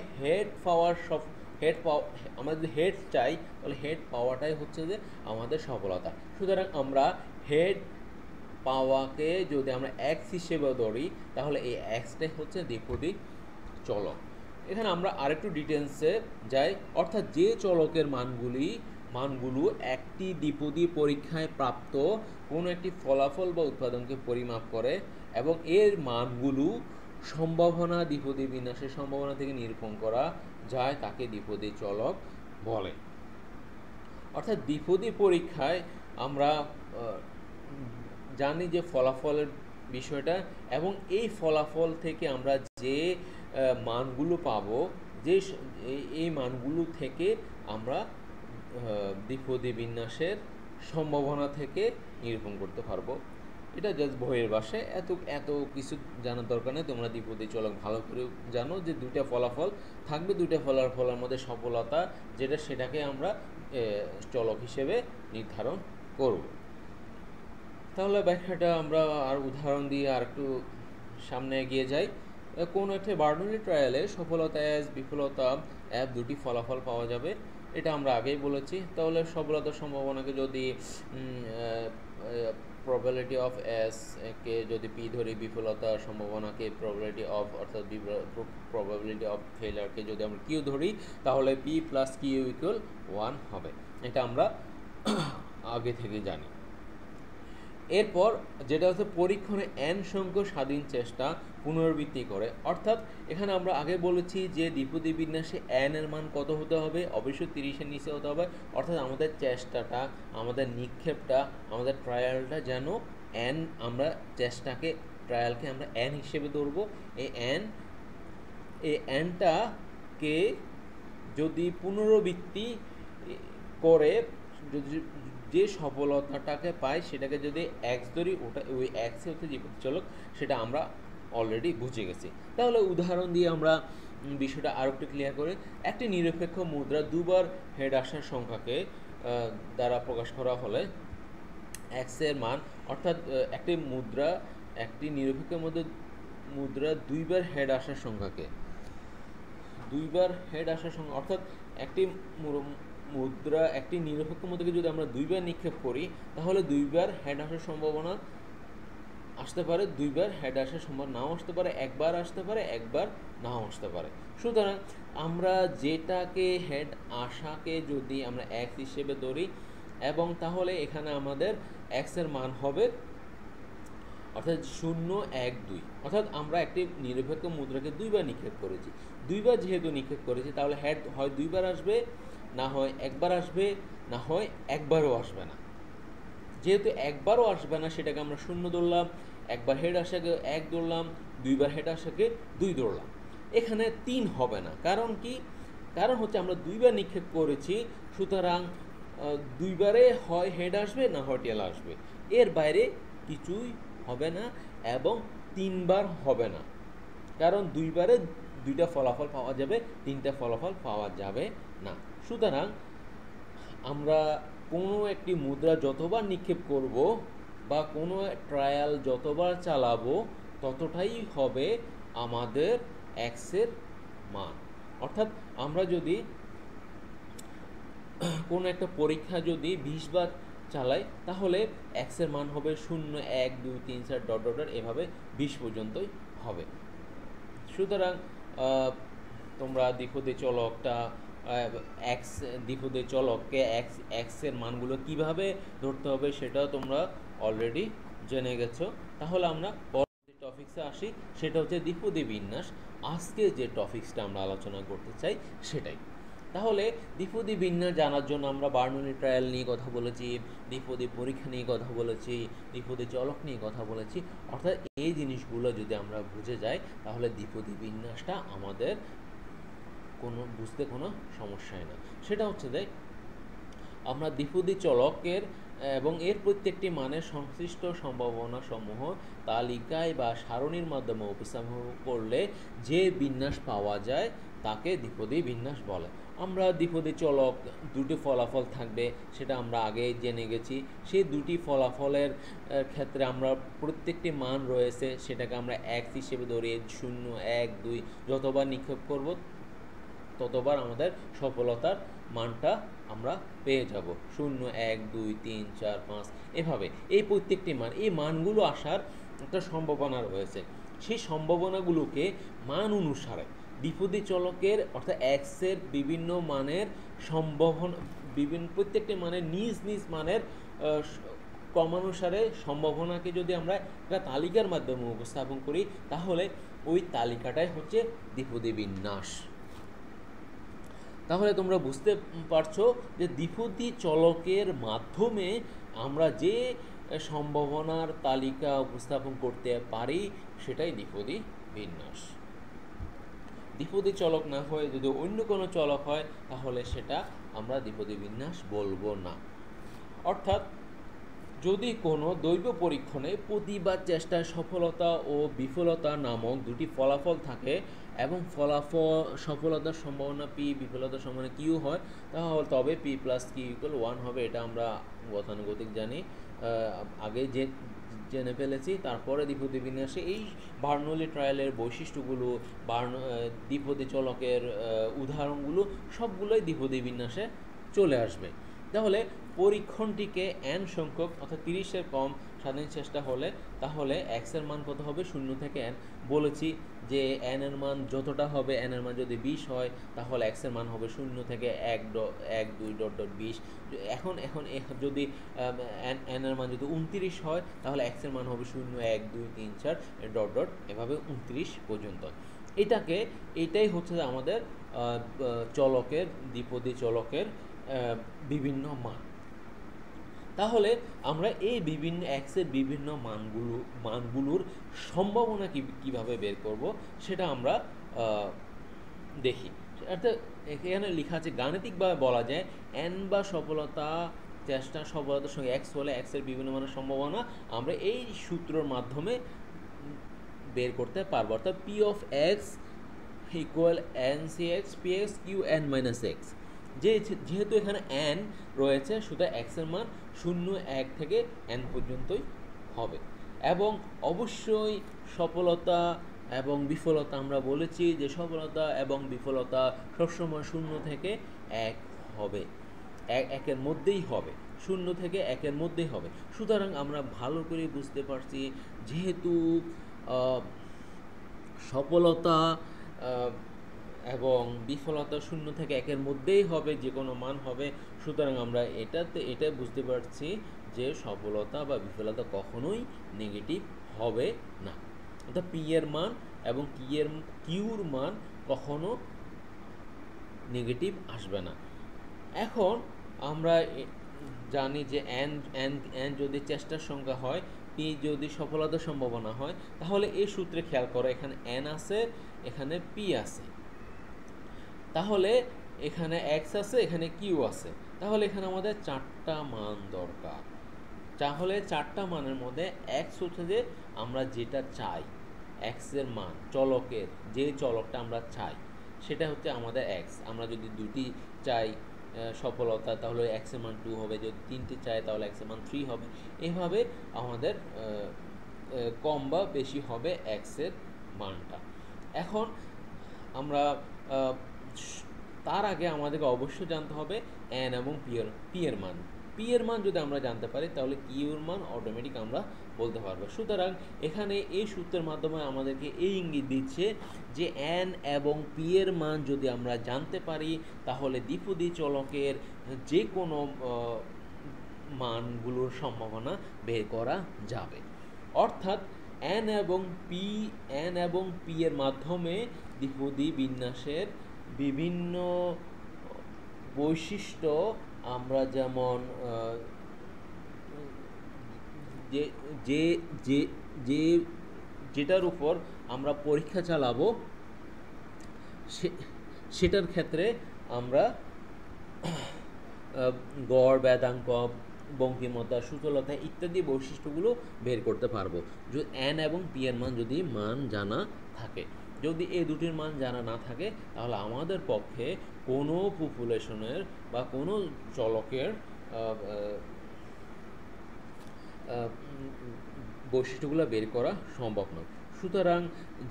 A: আমরা যদি হেড চাই তাহলে হেড পাওয়াটাই হচ্ছে যে আমাদের সফলতা। সুতরাং আমরা হেড পাওয়াকে যদি আমরা এক্স হিসেবে ধরি, তাহলে এই এক্সটাই হচ্ছে দ্বিপদী চলক। এখানে আমরা আরেকটু ডিটেলসে যাই, অর্থাৎ যে চলকের মানগুলো একটি দ্বিপদী পরীক্ষায় প্রাপ্ত কোনো একটি ফলাফল বা উৎপাদনকে পরিমাপ করে এবং এর মানগুলো দ্বিপদী বিন্যাসের সম্ভাবনা থেকে নিরূপণ করা যায়, তাকে দ্বিপদী চলক বলে। অর্থাৎ দ্বিপদী পরীক্ষায় আমরা জানি যে ফলাফলের বিষয়টা, এবং এই ফলাফল থেকে আমরা যে মানগুলো পাবো, এই মানগুলো থেকে আমরা দ্বিপদী বিন্যাসের সম্ভাবনা থেকে নিরূপণ করতে পারবো। এটা জাস্ট বইয়ের ভাষায়, এত কিছু জানার দরকার নেই। তোমরা দ্বিপদী চলক ভালো করে জানো যে দুইটা ফলাফল থাকবে, দুইটা ফলাফলের মধ্যে সফলতা যেটা, সেটাকে আমরা চলক হিসেবে নির্ধারণ করব। তাহলে ব্যাখ্যাটা আমরা আর উদাহরণ দিয়ে আর একটু সামনে এগিয়ে যাই। কোনো একটা বার্নৌলি ট্রায়ালে সফলতা এস, বিফলতা এফ দুটি ফলাফল পাওয়া যাবে, এটা আমরা আগেই বলেছি। তাহলে সফলতার সম্ভাবনাকে যদি প্রবাবিলিটি অফ এস কে যদি পি ধরি, বিফলতার সম্ভাবনাকে প্রবাবিলিটি অফ, অর্থাৎ প্রবাবিলিটি অফ ফেলিয়ারকে যদি আমরা কিউ ধরি, তাহলে পি প্লাস কিউ ইকুয়াল 1 হবে। এটা আমরা আগে থেকে জানি। এরপর যেটা হচ্ছে পরীক্ষণে n সংখ্যক স্বাধীন চেষ্টা পুনরাবৃত্তি করে, অর্থাৎ এখানে আমরা আগে বলেছি যে দ্বিপদী বিন্যাসে n এর মান কত হতে হবে, অবশ্যই 30-এর নিচে হতে হবে। অর্থাৎ আমাদের চেষ্টাটা, আমাদের নিক্ষেপটা, আমাদের ট্রায়ালটা যেন আমরা ট্রায়ালকে আমরা n হিসেবে ধরবো। এই nটাকে যদি পুনরাবৃত্তি করে যে সফলতাটাকে পাই, সেটাকে যদি এক্স ধরি, ওই এক্স হচ্ছে দ্বিপদী চলক, সেটা আমরা অলরেডি বুঝে গেছি। তাহলে উদাহরণ দিয়ে আমরা বিষয়টা আরও একটু ক্লিয়ার করে, একটি নিরপেক্ষ মুদ্রা দুবার হেড আসার সংখ্যাকে দ্বারা প্রকাশ করা হলে এক্স এর মান, অর্থাৎ একটি নিরপেক্ষ মুদ্রা দুইবার হেড আসার সংখ্যাকে, অর্থাৎ একটি নিরপেক্ষ মুদ্রাকে যদি আমরা দুইবার নিক্ষেপ করি, তাহলে দুইবার হেড আসার সম্ভাবনা আসতে পারে, দুইবার হেড আসার সম্ভাবনা নাও আসতে পারে, একবার আসতে পারে, একবার নাও আসতে পারে। সুতরাং আমরা যেটাকে হেড আসাকে যদি আমরা এক্স হিসেবে ধরি, এবং তাহলে এখানে আমাদের এক্সের মান হবে অর্থাৎ 0, 1, 2, অর্থাৎ আমরা একটি নিরপেক্ষ মুদ্রাকে দুইবার নিক্ষেপ করেছি। দুইবার যেহেতু নিক্ষেপ করেছি তাহলে হেড হয় দুইবার আসবে, না হয় একবার আসবে, না হয় একবারও আসবে না। যেহেতু একবারও আসবে না সেটাকে আমরা 0 ধরলাম, একবার হেড আসাকে 1 ধরলাম, দুইবার হেড আসাকে 2 ধরলাম। এখানে 3 হবে না, কারণ কি? কারণ হচ্ছে আমরা দুইবার নিক্ষেপ করেছি, সুতরাং দুইবারে হয় হেড আসবে, না হয় টেল আসবে, এর বাইরে কিছুই হবে না, এবং 3বার হবে না, কারণ দুইবারে দুইটা ফলাফল পাওয়া যাবে, 3টা ফলাফল পাওয়া যাবে না। সুতরাং আমরা কোনো একটি মুদ্রা যতবার নিক্ষেপ করব বা কোনো ট্রায়াল যতবার চালাবো ততটাই হবে আমাদের এক্সের মান। অর্থাৎ আমরা যদি কোনো একটা পরীক্ষা যদি 20 বার চালাই তাহলে এক্সের মান হবে 0, 1, 2, 3, 4 ডট ডট ডট এভাবে 20 পর্যন্তই হবে। সুতরাং তোমরা দ্বিপদী চলকটা এক্স দ্বিপদী চলককে এক্সের মানগুলো কিভাবে ধরতে হবে সেটাও তোমরা অলরেডি জেনে গেছো। তাহলে আমরা পরবর্তী টপিকসে আসি, সেটা হচ্ছে দ্বিপদী বিন্যাস। আজকে যে টপিকসটা আমরা আলোচনা করতে চাই সেটাই। তাহলে দ্বিপদী বিন্যাস জানার জন্য আমরা বার্নৌলি ট্রায়াল নিয়ে কথা বলেছি, দ্বিপদী পরীক্ষা নিয়ে কথা বলেছি, দ্বিপদী চলক নিয়ে কথা বলেছি। অর্থাৎ এই জিনিসগুলো যদি আমরা বুঝে যাই তাহলে দ্বিপদী বিন্যাসটা আমাদের বুঝতে কোনো সমস্যাই না। সেটা হচ্ছে যে আমরা দ্বিপদী চলকের এবং এর প্রত্যেকটি মানের সংশ্লিষ্ট সম্ভাবনা সমূহ তালিকায় বা সারণীর মাধ্যমে উপস্থাপন করলে যে বিন্যাস পাওয়া যায় তাকে দ্বিপদী বিন্যাস বলে। আমরা দ্বিপদী চলক দুটি ফলাফল থাকবে সেটা আমরা আগে জেনে গেছি। সেই দুটি ফলাফলের ক্ষেত্রে আমরা প্রত্যেকটি মান রয়েছে সেটাকে আমরা এক্স হিসেবে ধরি। 0, 1, 2 যতবার নিক্ষেপ করব ততবার আমাদের সফলতার মানটা আমরা পেয়ে যাব। 0, 1, 2, 3, 4, 5 এভাবে এই প্রত্যেকটি মান, এই মানগুলো আসার একটা সম্ভাবনা রয়েছে। সেই সম্ভাবনাগুলোকে মান অনুসারে দ্বিপদী চলকের অর্থাৎ এক্সের বিভিন্ন মানের সম্ভাবনা, প্রত্যেকটি মানের নিজ নিজ মানের ক্রমানুসারে সম্ভাবনাকে যদি আমরা একটা তালিকার মাধ্যমে উপস্থাপন করি তাহলে ওই তালিকাটাই হচ্ছে দ্বিপদী বিন্যাস। তাহলে তোমরা বুঝতে পারছো যে দ্বিপদী চলকের মাধ্যমে আমরা যে সম্ভাবনার তালিকা উপস্থাপন করতে পারি সেটাই দ্বিপদী বিন্যাস। দ্বিপদী চলক না হয়ে যদি অন্য কোনো চলক হয় তাহলে সেটা আমরা দ্বিপদী বিন্যাস বলবো না। অর্থাৎ যদি কোনো দৈব পরীক্ষণে প্রতিবার চেষ্টায় সফলতা ও বিফলতা নামক দুটি ফলাফল থাকে এবং সফলতার সম্ভাবনা পি, বিফলতার সম্ভাবনা কিউ হয়, তাহলে তবে পি প্লাস কিউ ইকুয়াল 1 হবে। এটা আমরা গতানুগতিক জানি, আগে জেনে ফেলেছি। তারপরে দ্বিপদী বিন্যাসে এই বার্নৌলি ট্রায়ালের বৈশিষ্ট্যগুলো, দ্বিপদী চলকের উদাহরণগুলো সবগুলোই দ্বিপদী বিন্যাসে চলে আসবে। তাহলে পরীক্ষণটিকে n সংখ্যক অর্থাৎ 30-এর কম স্বাধীন চেষ্টা হলে তাহলে x এর মান কত হবে? 0 থেকে n। বলেছি যে n এর মান যতটা হবে, n এর মান যদি 20 হয় তাহলে x এর মান হবে 0 থেকে 1, 2 ডট ডট 20। এখন যদি n এর মান যদি 29 হয় তাহলে x এর মান হবে 0, 1, 2, 3, 4 ডট ডট এভাবে 29 পর্যন্ত। এটাই হচ্ছে আমাদের চলকের, দ্বিপদী চলকের বিভিন্ন মান। তাহলে আমরা এই বিভিন্ন এক্সের বিভিন্ন মানগুলোর সম্ভাবনা কিভাবে বের করব সেটা আমরা দেখি। অর্থাৎ এখানে লেখা আছে গাণিতিকভাবে বলা যায় n বা সফলতার সঙ্গে এক্স হলে এক্সের বিভিন্ন মানের সম্ভাবনা আমরা এই সূত্রের মাধ্যমে বের করতে পারবো। অর্থাৎ P of X equal N C X P X Q N minus X. যেহেতু এখানে n রয়েছে সুতরাং x এর মান 0, 1 থেকে n পর্যন্তই হবে। এবং অবশ্যই সফলতা এবং বিফলতা আমরা বলেছি যে সফলতা এবং বিফলতা সবসময় 0 থেকে 1 হবে, 1-এর মধ্যেই হবে। শূন্য থেকে একের মধ্যেই হবে। সুতরাং আমরা ভালো করে বুঝতে পারছি, যেহেতু সফলতা এবং বিফলতা শূন্য থেকে একের মধ্যেই হবে, যে কোনো মান হবে। সুতরাং আমরা এটাই বুঝতে পারছি যে সফলতা বা বিফলতা কখনোই নেগেটিভ হবে না, অর্থাৎ পি এর মান এবং কিউর মান কখনো নেগেটিভ আসবে না। এখন আমরা জানি যে এন যদি চেষ্টার সংখ্যা হয়, পি যদি সফলতার সম্ভাবনা হয়, তাহলে এই সূত্রে খেয়াল করো, এখানে এন আছে, এখানে পি আছে, তাহলে এখানে এক্স আছে, এখানে কিউ আছে, তাহলে এখানে আমাদের 4টা মান দরকার। তাহলে 4টা মানের মধ্যে এক্স হচ্ছে যে আমরা যেটা চাই, এক্সের মান, চলকের যে চলকটা আমরা চাই সেটা হচ্ছে আমাদের এক্স। আমরা যদি 2টি চাই সফলতা, তাহলে এক্সের মান 2 হবে, যদি 3টি চাই তাহলে এক্সের মান 3 হবে। এইভাবে আমাদের কম বা বেশি হবে এক্সের মানটা। এখন আমরা তার আগে আমাদেরকে অবশ্যই জানতে হবে এন এবং পি এর মান। পি এর মান যদি আমরা জানতে পারি, তাহলে কিউর মান অটোমেটিক আমরা বলতে পারবো। সুতরাং এখানে এই সূত্রের মাধ্যমে আমাদেরকে এই ইঙ্গিত দিচ্ছে যে এন এবং পি এর মান যদি আমরা জানতে পারি, তাহলে দ্বিপদী চলকের যে কোনো মানগুলোর সম্ভাবনা বের করা যাবে। অর্থাৎ এন এবং পি এর মাধ্যমে দ্বিপদী বিন্যাসের বিভিন্ন বৈশিষ্ট্য আমরা যেমন যেটার উপর আমরা পরীক্ষা চালাবো সেটার ক্ষেত্রে আমরা গড়, বেদাঙ্ক, বঙ্কিমতা, সূচলতা ইত্যাদি বৈশিষ্ট্যগুলো বের করতে পারবো যদি এন এবং পি এর মান যদি জানা থাকে। যদি এই দুটির মান জানা না থাকে, তাহলে আমাদের পক্ষে কোনো পপুলেশনের বা কোনো চলকের বৈশিষ্ট্যগুলো বের করা সম্ভব নয়। সুতরাং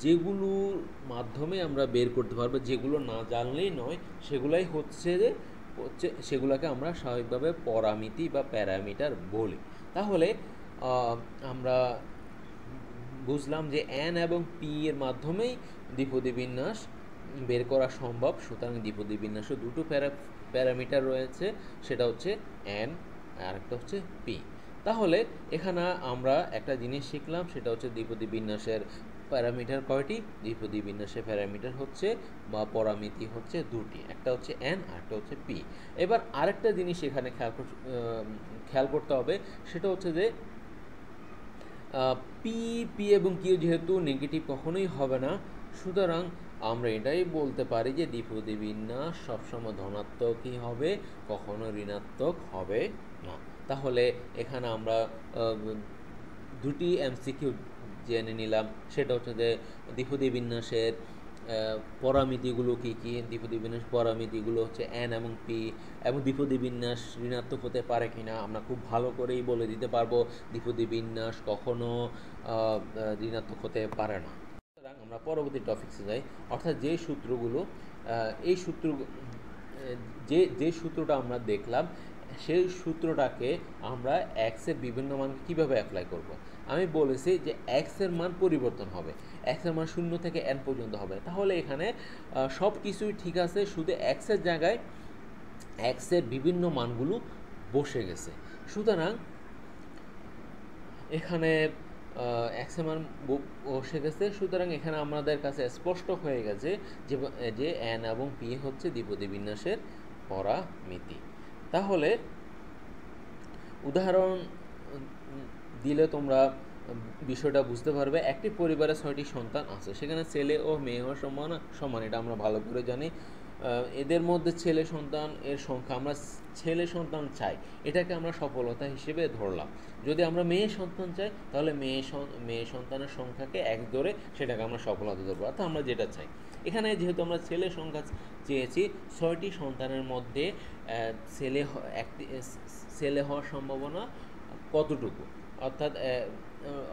A: যেগুলোর মাধ্যমে আমরা বের করতে পারবো, যেগুলো না জানলেই নয়, সেগুলোকে আমরা স্বাভাবিকভাবে পরামিতি বা প্যারামিটার বলি। তাহলে আমরা বুঝলাম যে এন এবং পি এর মাধ্যমেই দ্বিপদী বিন্যাস বের করা সম্ভব। সুতরাং দ্বিপদী বিন্যাসে দুটো প্যারামিটার রয়েছে, সেটা হচ্ছে এন আর একটা হচ্ছে পি। তাহলে এখানে আমরা একটা জিনিস শিখলাম, সেটা হচ্ছে দ্বিপদী বিন্যাসের প্যারামিটার কয়টি? দ্বিপদী বিন্যাসের প্যারামিটার হচ্ছে বা পরামিতি হচ্ছে দুটি, একটা হচ্ছে এন আর একটা হচ্ছে পি। এবার আরেকটা জিনিস এখানে খেয়াল করতে হবে, সেটা হচ্ছে যে পি এবং কিউ যেহেতু নেগেটিভ কখনোই হবে না, সুতরাং আমরা এটাই বলতে পারি যে দ্বিপদী বিন্যাস সবসময় ধনাত্মকই হবে, কখনো ঋণাত্মক হবে না। তাহলে এখানে আমরা দুটি এমসিকিউ জেনে নিলাম, সেটা হচ্ছে যে দ্বিপদী বিন্যাসের পরামিতিগুলো কী কী। দ্বিপদী বিন্যাস পরামিতিগুলো হচ্ছে এন এবং পি, এবং দ্বিপদী বিন্যাস ঋণাত্মক হতে পারে কিনা আমরা খুব ভালো করেই বলে দিতে পারবো, দ্বিপদী বিন্যাস কখনো ঋণাত্মক হতে পারে না। সুতরাং আমরা পরবর্তী টপিক্সে যাই, অর্থাৎ যে সূত্রটা আমরা দেখলাম, সেই সূত্রটাকে আমরা এক্সের বিভিন্ন মানকে কীভাবে অ্যাপ্লাই করব। আমি বলেছি যে এক্সের মান পরিবর্তন হবে, এক্সের মান 0 থেকে n পর্যন্ত হবে। তাহলে এখানে সব কিছুই ঠিক আছে, শুধু এক্সের জায়গায় এক্সের বিভিন্ন মানগুলো বসে গেছে। সুতরাং এখানে এক্সের মান বসে গেছে, সুতরাং এখানে আমাদের কাছে স্পষ্ট হয়ে গেছে যে এন এবং পি হচ্ছে দ্বিপদী বিন্যাসের পরামিতি। তাহলে উদাহরণ দিলে তোমরা বিষয়টা বুঝতে পারবে। একটি পরিবারে 6টি সন্তান আছে, সেখানে ছেলে ও মেয়ে হওয়ার সমান, এটা আমরা ভালো করে জানি। এদের মধ্যে ছেলে সন্তান এর সংখ্যা, আমরা ছেলে সন্তান চাই, এটাকে আমরা সফলতা হিসেবে ধরলাম। যদি আমরা মেয়ে সন্তান চাই, তাহলে মেয়ে সন্তানের সংখ্যাকে 1 ধরে সেটাকে আমরা সফলতা ধরবো, অর্থাৎ আমরা যেটা চাই। এখানে যেহেতু আমরা ছেলে সংখ্যা চেয়েছি, 6টি সন্তানের মধ্যে ছেলে হওয়ার সম্ভাবনা কতটুকু,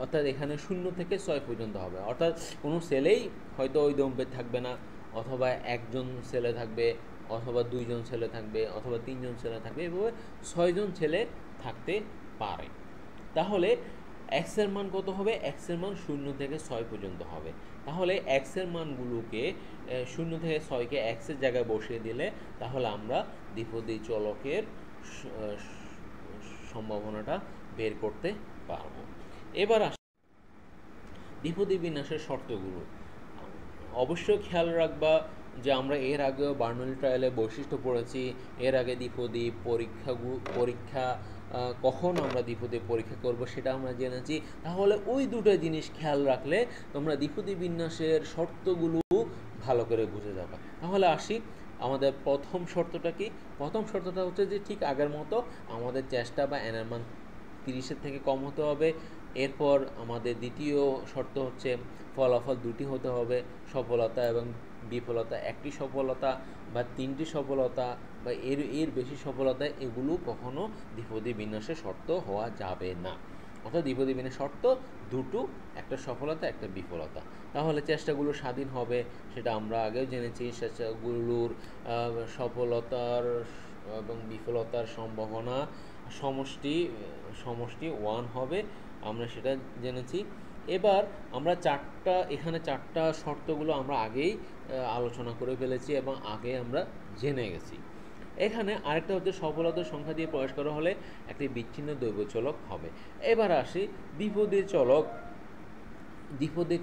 A: অর্থাৎ এখানে 0 থেকে 6 পর্যন্ত হবে। অর্থাৎ কোনো ছেলেই হয়তো ওই দম্পতি থাকবে না, অথবা একজন ছেলে থাকবে, অথবা 2জন ছেলে থাকবে, অথবা 3জন ছেলে থাকবে, এভাবে 6জন ছেলে থাকতে পারে। তাহলে এক্স এর মান কত হবে? এক্স এর মান 0 থেকে 6 পর্যন্ত হবে। তাহলে এক্স এর মানগুলোকে 0 থেকে 6কে এক্স এর জায়গায় বসিয়ে দিলে তাহলে আমরা দ্বিপদী চলকের সম্ভাবনাটা বের করতে পারবো। এবার দ্বিপদী বিন্যাসের শর্তগুলো অবশ্যই খেয়াল রাখবা যে আমরা এর আগেও বার্নৌলি ট্রায়ালে বৈশিষ্ট্য পড়েছি। এর আগে দ্বিপদী পরীক্ষা কখন আমরা দ্বিপদী পরীক্ষা করব সেটা আমরা জেনেছি। তাহলে ওই দুটো জিনিস খেয়াল রাখলে তোমরা দ্বিপদী বিন্যাসের শর্তগুলো ভালো করে বুঝে যাবে। তাহলে আসি, আমাদের প্রথম শর্তটা কি? প্রথম শর্তটা হচ্ছে যে ঠিক আগের মতো আমাদের চেষ্টা বা এনের মান 30-এর থেকে কম হতে হবে। এরপর আমাদের দ্বিতীয় শর্ত হচ্ছে ফলাফল দুটি হতে হবে, সফলতা এবং বিফলতা। একটি সফলতা বা 3টি সফলতা বা এর বেশি সফলতা এগুলো কখনো দ্বিপদী বিন্যাসের শর্ত হওয়া যাবে না। অর্থাৎ দ্বিপদী বিন্যাসের শর্ত দুটো, একটা সফলতা একটা বিফলতা। তাহলে চেষ্টাগুলো স্বাধীন হবে, সেটা আমরা আগেও জেনেছি। চেষ্টাগুলোর সফলতার এবং বিফলতার সম্ভাবনা সমষ্টি 1 হবে, আমরা সেটা জেনেছি। এবার আমরা এখানে চারটা শর্তগুলো আমরা আগেই আলোচনা করে ফেলেছি এবং আগে আমরা জেনে গেছি। এখানে আরেকটা হচ্ছে সফলতার সংখ্যা দিয়ে প্রকাশ করা হলে একটি বিচ্ছিন্ন দৈব চলক হবে। এবার আসি দ্বিপদী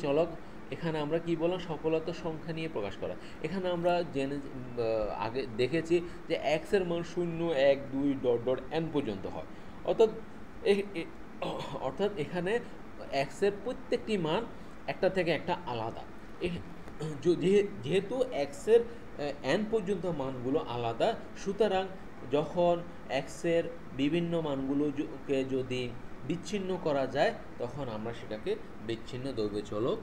A: চলক। এখানে আমরা কি বললাম? সফলতার সংখ্যা নিয়ে প্রকাশ করা। এখানে আমরা আগে দেখেছি যে এক্স এর মান 0, 1, 2 n পর্যন্ত হয়। অর্থাৎ এখানে এক্স এর প্রত্যেকটি মান একটা থেকে একটা আলাদা। যেহেতু এক্স এর n পর্যন্ত মানগুলো আলাদা, সুতরাং যখন এক্স এর বিভিন্ন মানগুলোকে যদি বিচ্ছিন্ন করা যায় তখন আমরা সেটাকে বিচ্ছিন্ন দৈব চলক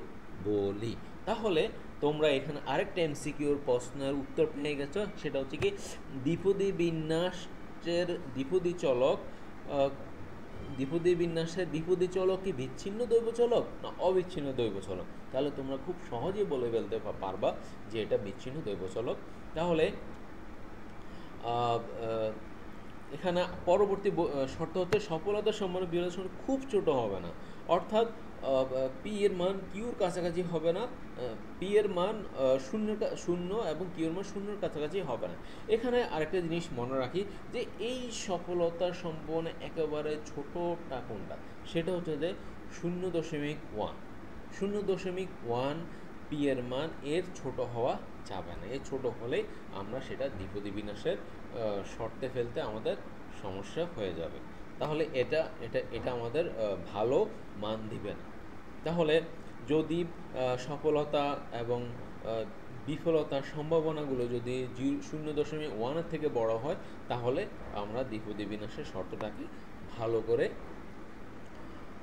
A: বলি। তাহলে তোমরা এখানে আরেকটা এমসিকিউর প্রশ্নের উত্তর পেয়ে গেছো, সেটা হচ্ছে কি দ্বিপদী বিন্যাসের দ্বিপদী চলক কি বিচ্ছিন্ন দৈব চলক না অবিচ্ছিন্ন দৈব চলক? তাহলে তোমরা খুব সহজেই বলে ফেলতে পারবা যে এটা বিচ্ছিন্ন দৈব চলক। তাহলে এখানে পরবর্তী শর্ত হচ্ছে সফলতার সম্ভাবনা বিরোধী খুব ছোট হবে না। অর্থাৎ পি এর মান কিউর কাছাকাছি হবে না, পি এর মান 0 এবং কিউ এর মান 0-এর কাছাকাছি হবে না। এখানে আরেকটা জিনিস মনে রাখি যে এই সফলতার সম্ভাবনা একেবারে ছোটটা কোনটা? সেটা হচ্ছে যে 0.1 পি এর মান এর ছোট হওয়া যাবে না। এর ছোট হলে আমরা সেটা দ্বিপদী বিন্যাসের শর্তে ফেলতে আমাদের সমস্যা হয়ে যাবে। তাহলে এটা আমাদের ভালো মান দিবে না। তাহলে যদি সফলতা এবং বিফলতার সম্ভাবনাগুলো যদি 0.1-এর থেকে বড় হয় তাহলে আমরা দ্বিপদী বিন্যাসের শর্তটাকে ভালো করে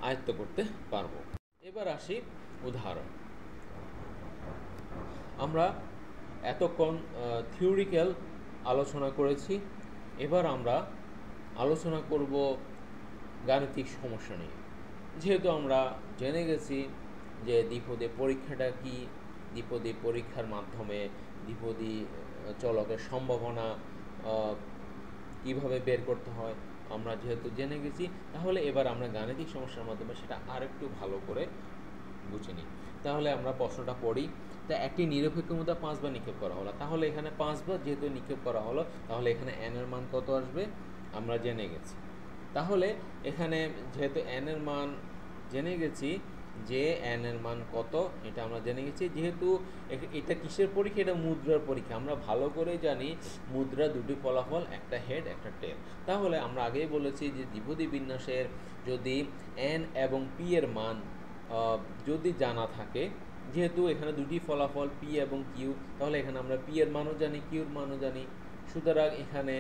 A: আয়ত্ত করতে পারবো। এবার আসি উদাহরণ। আমরা এতক্ষণ থিওরিক্যাল আলোচনা করেছি, এবার আমরা আলোচনা করব গাণিতিক সমস্যা নিয়ে। যেহেতু আমরা জেনে গেছি যে দ্বিপদী পরীক্ষাটা কি, দ্বিপদী পরীক্ষার মাধ্যমে দ্বিপদী চলকের সম্ভাবনা কিভাবে বের করতে হয় আমরা যেহেতু জেনে গেছি, তাহলে এবার আমরা গাণিতিক সমস্যার মাধ্যমে সেটা আরেকটু ভালো করে বুঝে নিই। তাহলে আমরা প্রশ্নটা পড়ি। তা একটি নিরপেক্ষ মুদ্রা 5 বার নিক্ষেপ করা হলো। তাহলে এখানে 5 বার যেহেতু নিক্ষেপ করা হলো, তাহলে এখানে n এর মান কত আসবে আমরা জেনে গেছি। তাহলে এখানে যেহেতু n এর মান জেনে গেছি যে n এর মান কত এটা আমরা জেনে গেছি। যেহেতু এটা কিসের পরীক্ষা? এটা মুদ্রার পরীক্ষা। আমরা ভালো করে জানি মুদ্রা দুটি ফলাফল, একটা হেড একটা টেল। তাহলে আমরা আগেই বলেছি যে দ্বিপদী বিন্যাসের যদি n এবং p এর মান যদি জানা থাকে, যেহেতু এখানে দুটি ফলাফল পি এবং কিউ, তাহলে এখানে আমরা পি এর মানও জানি কিউর মানও জানি। সুতরাং এখানে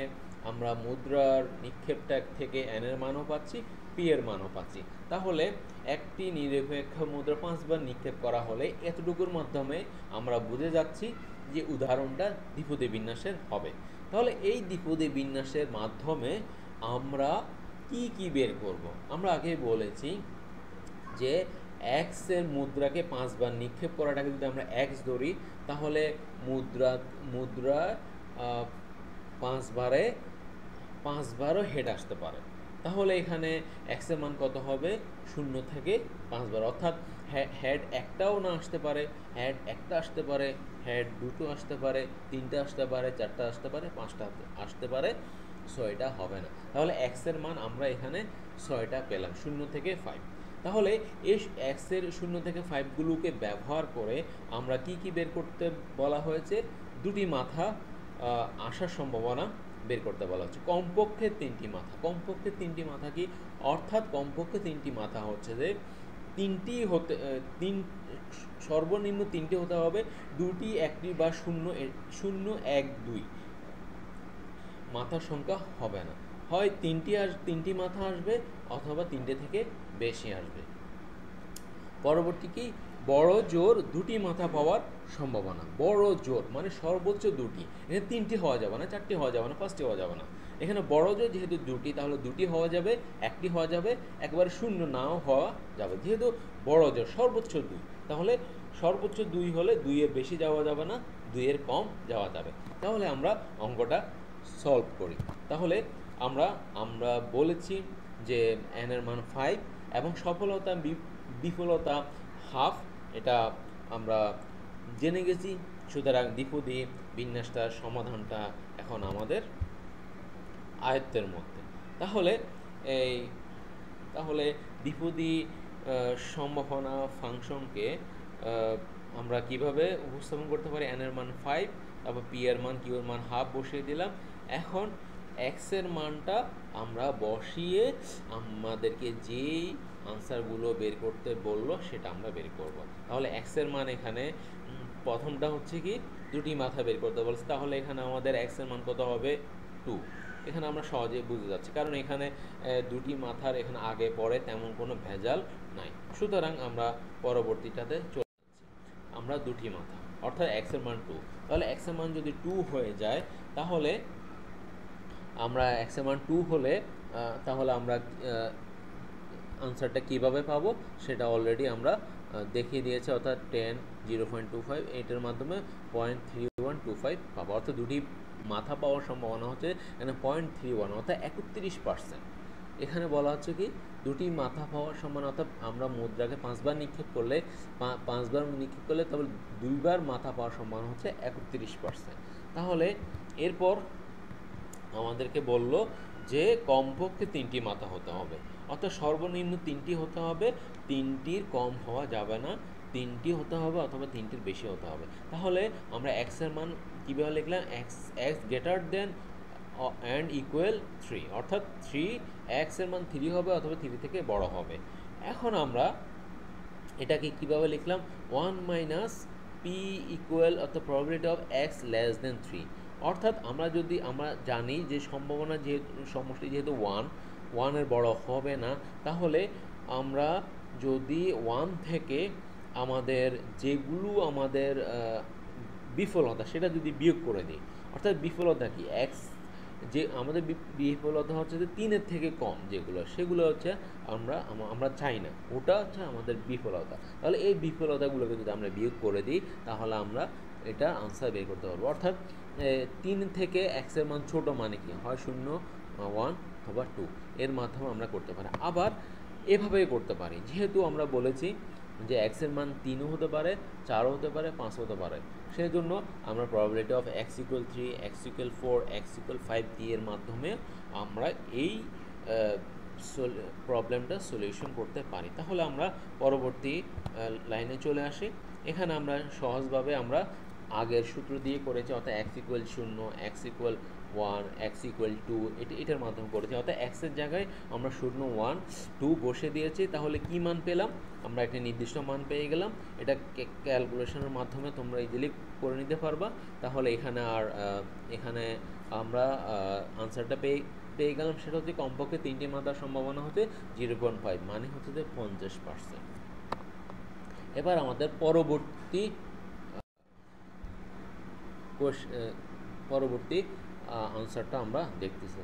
A: আমরা মুদ্রার নিক্ষেপটা থেকে n এর মানও পাচ্ছি, পি এর মানও পাচ্ছি। তাহলে একটি নিরপেক্ষ মুদ্রা 5 বার নিক্ষেপ করা হলে এতটুকুর মাধ্যমে আমরা বুঝে যাচ্ছি যে উদাহরণটা দ্বিপদী বিন্যাসের হবে। তাহলে এই দ্বিপদী বিন্যাসের মাধ্যমে আমরা কি বের করব? আমরা আগে বলেছি যে এক্স এর মুদ্রাকে 5 বার নিক্ষেপ করাটাকে যদি আমরা এক্স ধরি, তাহলে মুদ্রা 5 বারও হেড আসতে পারে। তাহলে এখানে এক্স এর মান কত হবে 0 থেকে 5 বার, অর্থাৎ হেড একটাও না আসতে পারে, হেড একটা আসতে পারে, হেড দুটো আসতে পারে, তিনটা আসতে পারে, চারটা আসতে পারে, পাঁচটা আসতে পারে, 6টা হবে না। তাহলে এক্স এর মান আমরা এখানে 6টা পেলাম 0 থেকে 5। তাহলে এই এক্স এর 0 থেকে 5গুলোকে ব্যবহার করে আমরা কি কি বের করতে বলা হয়েছে, দুটি মাথা আসার সম্ভাবনা বের করতে বলা হচ্ছে। কমপক্ষে 3টি মাথা, কমপক্ষে 3টি মাথা কি, অর্থাৎ কমপক্ষে 3টি মাথা হচ্ছে যে সর্বনিম্ন 3টি হতে হবে, 2টি 1টি বা 0 0 1 2 মাথার সংখ্যা হবে না, হয় 3টি মাথা আসবে অথবা 3টে থেকে বেশি আসবে। পরবর্তী কি, বড় জোর 2টি মাথা পাওয়ার সম্ভাবনা। বড় জোর মানে সর্বোচ্চ 2টি, এখানে 3টি হওয়া যাবে না, 4টি হওয়া যাবে না, 5টি হওয়া যাবে না। এখানে বড় জোর যেহেতু 2টি, তাহলে 2টি হওয়া যাবে, 1টি হওয়া যাবে, একবারে 0 নাও হওয়া যাবে। যেহেতু বড় জোর সর্বোচ্চ 2, তাহলে সর্বোচ্চ 2 হলে 2 এর বেশি যাওয়া যাবে না, 2 এর কম যাওয়া যাবে। তাহলে আমরা অঙ্কটা সলভ করি। তাহলে আমরা বলেছি যে n এর মান 5 এবং সফলতা বিফলতা হাফ, এটা আমরা জেনে গেছি। সুতরাং দ্বিপদী বিন্যাসটার সমাধানটা এখন আমাদের আয়ত্তের মধ্যে। তাহলে দ্বিপদী সম্ভাবনা ফাংশনকে আমরা কিভাবে উপস্থাপন করতে পারি, n এর মান 5, তারপর p এর মান, q এর মান হাফ বসিয়ে দিলাম। এখন x এর মানটা আমরা বসিয়ে আমাদেরকে যেই আনসারগুলো বের করতে বললো সেটা আমরা বের করব। তাহলে x এর মান এখানে প্রথমটা হচ্ছে কি, 2টি মাথা বের করতে বলছে, তাহলে এখানে আমাদের x এর মান কত হবে 2। এখানে আমরা সহজে বুঝে যাচ্ছি, কারণ এখানে 2টি মাথার এখানে আগে পরে তেমন কোনো ভেজাল নাই। সুতরাং আমরা পরবর্তীটাতে চলে যাচ্ছি। আমরা 2টি মাথা অর্থাৎ x এর মান 2, তাহলে x এর মান যদি 2 হয়ে যায় তাহলে আমরা x এর মান 2 হলে তাহলে আমরা আনসারটা কিভাবে পাবো সেটা অলরেডি আমরা দেখিয়ে দিয়েছি, অর্থাৎ 10 0.25 এটার মাধ্যমে 0.3125 পাবো, অর্থাৎ 2টি মাথা পাওয়ার সম্ভাবনা হচ্ছে এখানে 0.31 অর্থাৎ 31%। এখানে বলা হচ্ছে কি 2টি মাথা পাওয়ার সম্ভাবনা, অর্থাৎ আমরা মুদ্রাকে 5 বার নিক্ষেপ করলে তবে 2 বার মাথা পাওয়ার সম্ভাবনা হচ্ছে 31%। তাহলে এরপর আমাদেরকে বলল যে কমপক্ষে 3টি মাথা হতে হবে, অর্থাৎ সর্বনিম্ন 3টি হতে হবে, 3টির কম হওয়া যাবে না, 3টি হতে হবে অথবা 3টির বেশি হতে হবে। তাহলে আমরা x এর মান কীভাবে লিখলাম, x greater than and equal 3, অর্থাৎ 3x এর মান 3 হবে অথবা 3 থেকে বড় হবে। এখন আমরা এটাকে কিভাবে লিখলাম, 1 মাইনাস পি ইকুয়াল অর্থাৎ probability of x less than 3, অর্থাৎ আমরা জানি যে সম্ভাবনা সমষ্টি যেহেতু 1 এর বড় হবে না, তাহলে আমরা যদি 1 থেকে আমাদের যেগুলো আমাদের বিফলতা সেটা যদি বিয়োগ করে দিই, অর্থাৎ বিফলতা কি, x যে আমাদের বিফলতা হচ্ছে যে 3-এর থেকে কম যেগুলো, সেগুলো হচ্ছে আমরা চাই না, ওটা হচ্ছে আমাদের বিফলতা। তাহলে এই বিফলতাগুলোকে যদি আমরা বিয়োগ করে দিই তাহলে আমরা এটা আনসার বের করতে পারবো। অর্থাৎ 3 থেকে x এর মান ছোট মানে কি হয় 0, 1 অথবা 2, এর মাধ্যমে আমরা করতে পারি। আবার এভাবেই করতে পারি, যেহেতু আমরা বলেছি যে x এর মান 3ও হতে পারে, 4ও হতে পারে, 5ও হতে পারে, সেই জন্য আমরা probability of x equal 3, x equal 4, x equal 5 এর মাধ্যমে আমরা এই প্রবলেমটা সলিউশন করতে পারি। তাহলে আমরা পরবর্তী লাইনে চলে আসি। এখানে আমরা সহজভাবে আমরা আগের সূত্র দিয়ে করেছি, অর্থাৎ x equal 0, x equal 1, x equal 2, এটার মাধ্যমে করেছি, অর্থাৎ x এর জায়গায় আমরা 0, 1, 2 বসে দিয়েছি। তাহলে কি মান পেলাম, আমরা একটা নির্দিষ্ট মান পেয়ে গেলাম। এটা ক্যালকুলেশনের মাধ্যমে তোমরা ইজিলি করে নিতে পারবা। তাহলে এখানে আমরা আনসারটা পেয়ে গেলাম, সেটা হচ্ছে কমপক্ষে 3টি মাথার সম্ভাবনা হচ্ছে 0.5, মানে হচ্ছে যে 50%। এবার আমাদের পরবর্তী আনসারটা আমরা দেখতেছি।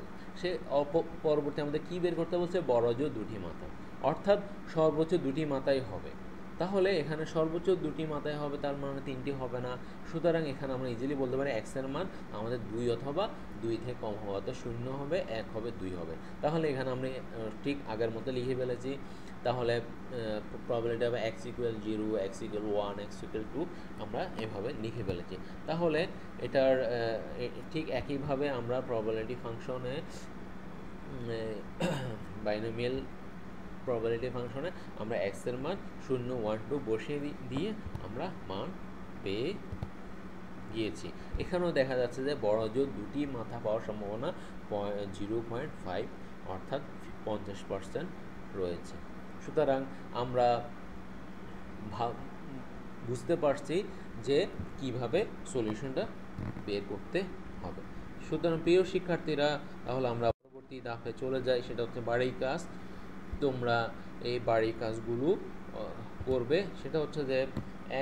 A: পরবর্তী আমাদের কি বের করতে বলছে, বড় জোর 2টি মাথা, অর্থাৎ সর্বোচ্চ 2টি মাথাই হবে। তাহলে এখানে সর্বোচ্চ দুটি মাথায় হবে, তার মানে তিনটি হবে না। সুতরাং এখানে আমরা ইজিলি বলতে পারি এক্স এর মান আমাদের 2 অথবা 2 থেকে কম হবে, অর্থাৎ 0 হবে, 1 হবে, 2 হবে। তাহলে এখানে আমরা ঠিক আগের মতো লিখে ফেলেছি। তাহলে প্রবাবিলিটি হবে x equal 0, x equal 1, x equal 2 আমরা এভাবে লিখে ফেলেছি। তাহলে এটার ঠিক একইভাবে আমরা প্রবাবিলিটি ফাংশনে বাইনোমিয়াল প্রবাবিলিটি ফাংশনে আমরা x এর মান 0, 1, 2 বসিয়ে দিয়ে আমরা মান পেয়ে গিয়েছি। এখানেও দেখা যাচ্ছে যে বড় জোর দুটি মাথা পাওয়ার সম্ভাবনা 0.5 অর্থাৎ 50% রয়েছে। সুতরাং আমরা বুঝতে পারছি যে কিভাবে সলিউশনটা বের করতে হবে। সুতরাং প্রিয় শিক্ষার্থীরা, তাহলে আমরা পরবর্তী ধাপে চলে যাই, সেটা হচ্ছে বাড়ির কাজ। তোমরা এই বাড়ির কাজগুলো করবে। সেটা হচ্ছে যে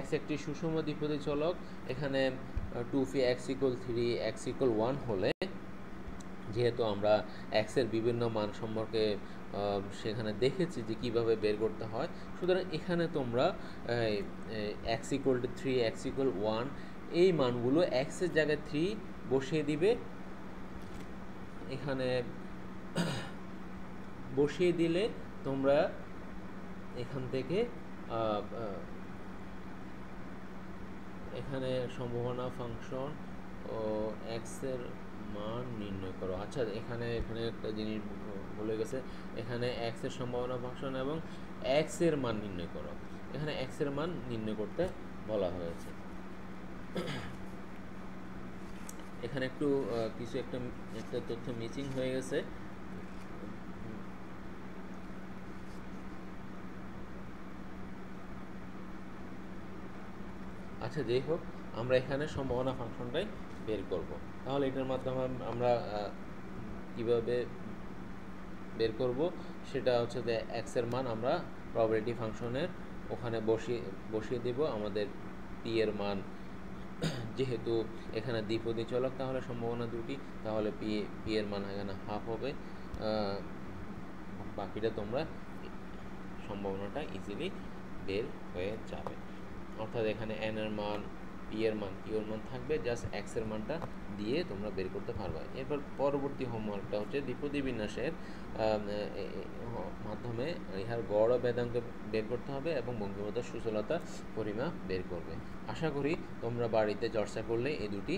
A: x একটি সুষম দ্বিপদী চলক। এখানে 2 x ইকুয়াল 3, x ইকুয়াল 1 হলে, যেহেতু আমরা x এর বিভিন্ন মান সম্পর্কে সেখানে দেখেছি যে কিভাবে বের করতে হয়, সুতরাং এখানে তোমরা x ইকুয়াল 3, x ইকুয়াল 1 এই মানগুলো x এর জায়গায় 3 বসিয়ে দিবে। এখানে বসিয়ে দিলে তোমরা এখান থেকে এখানে সম্ভাবনা ফাংশন ও x এর মান নির্ণয় করো। আচ্ছা, এখানে একটা জিনিস ভুলে গেছে, এখানে x এর সম্ভাবনা ফাংশন এবং x এর মান নির্ণয় করো। এখানে x এর মান নির্ণয় করতে বলা হয়েছে। এখানে একটু কিছু একটা তথ্য মিসিং হয়ে গেছে। আচ্ছা, যাই হোক, আমরা এখানে সম্ভাবনা ফাংশনটাই বের করব। তাহলে এটার মাধ্যমে আমরা কিভাবে বের করব সেটা হচ্ছে যে x এর মান আমরা প্রবাবিলিটি ফাংশনের ওখানে বসিয়ে দেব আমাদের p এর মান। যেহেতু এখানে দ্বিপদী চলক, তাহলে সম্ভাবনা দুটি, তাহলে p এর মান এখানে হাফ হবে। বাকিটা তোমরা সম্ভাবনাটা ইজিলি বের হয়ে যাবে। অর্থাৎ এখানে n এর মান, p এর মান, q এর মান থাকবে, জাস্ট x এর মানটা দিয়ে তোমরা বের করতে পারবে। এরপর পরবর্তী হোমওয়ার্কটা হচ্ছে দ্বিপদী বিন্যাসের মাধ্যমে ইহার গড় ও বেদাঙ্ক বের করতে হবে এবং বঙ্কিমতার সুচলতা পরিমাপ বের করবে। আশা করি তোমরা বাড়িতে চর্চা করলে এই দুটি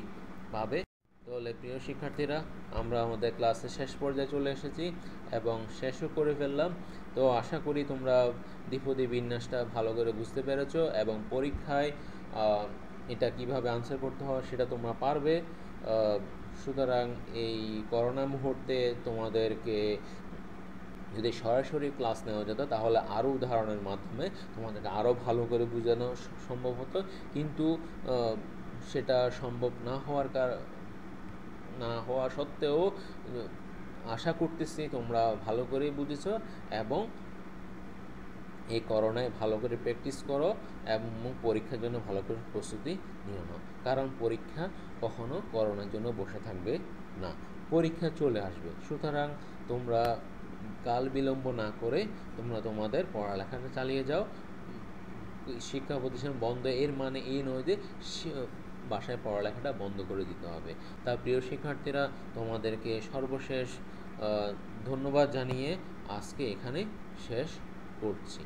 A: পাবে। তাহলে প্রিয় শিক্ষার্থীরা, আমরা আমাদের ক্লাসের শেষ পর্যায়ে চলে এসেছি এবং শেষও করে ফেললাম। তো আশা করি তোমরা দ্বিপদী বিন্যাসটা ভালো করে বুঝতে পেরেছো এবং পরীক্ষায় এটা কিভাবে আনসার করতে হয় সেটা তোমরা পারবে। সুতরাং এই করোনা মুহূর্তে তোমাদেরকে যদি সরাসরি ক্লাস নেওয়া যেত তাহলে আরও উদাহরণের মাধ্যমে তোমাদেরকে আরও ভালো করে বোঝানো সম্ভব হতো, কিন্তু সেটা সম্ভব না হওয়া সত্ত্বেও আশা করতেছি তোমরা ভালো করে বুঝেছ এবং এই করোনায় ভালো করে প্র্যাকটিস করো এবং পরীক্ষার জন্য ভালো করে প্রস্তুতি নিও না। কারণ পরীক্ষা কখনো করোনার জন্য বসে থাকবে না, পরীক্ষা চলে আসবে। সুতরাং তোমরা কাল বিলম্ব না করে তোমরা তোমাদের পড়ালেখাটা চালিয়ে যাও। শিক্ষা প্রতিষ্ঠান বন্ধ এর মানে এই নয় যে বাসায় পড়ালেখাটা বন্ধ করে দিতে হবে। তা প্রিয় শিক্ষার্থীরা, তোমাদেরকে সর্বশেষ ধন্যবাদ জানিয়ে আজকে এখানে শেষ করছি।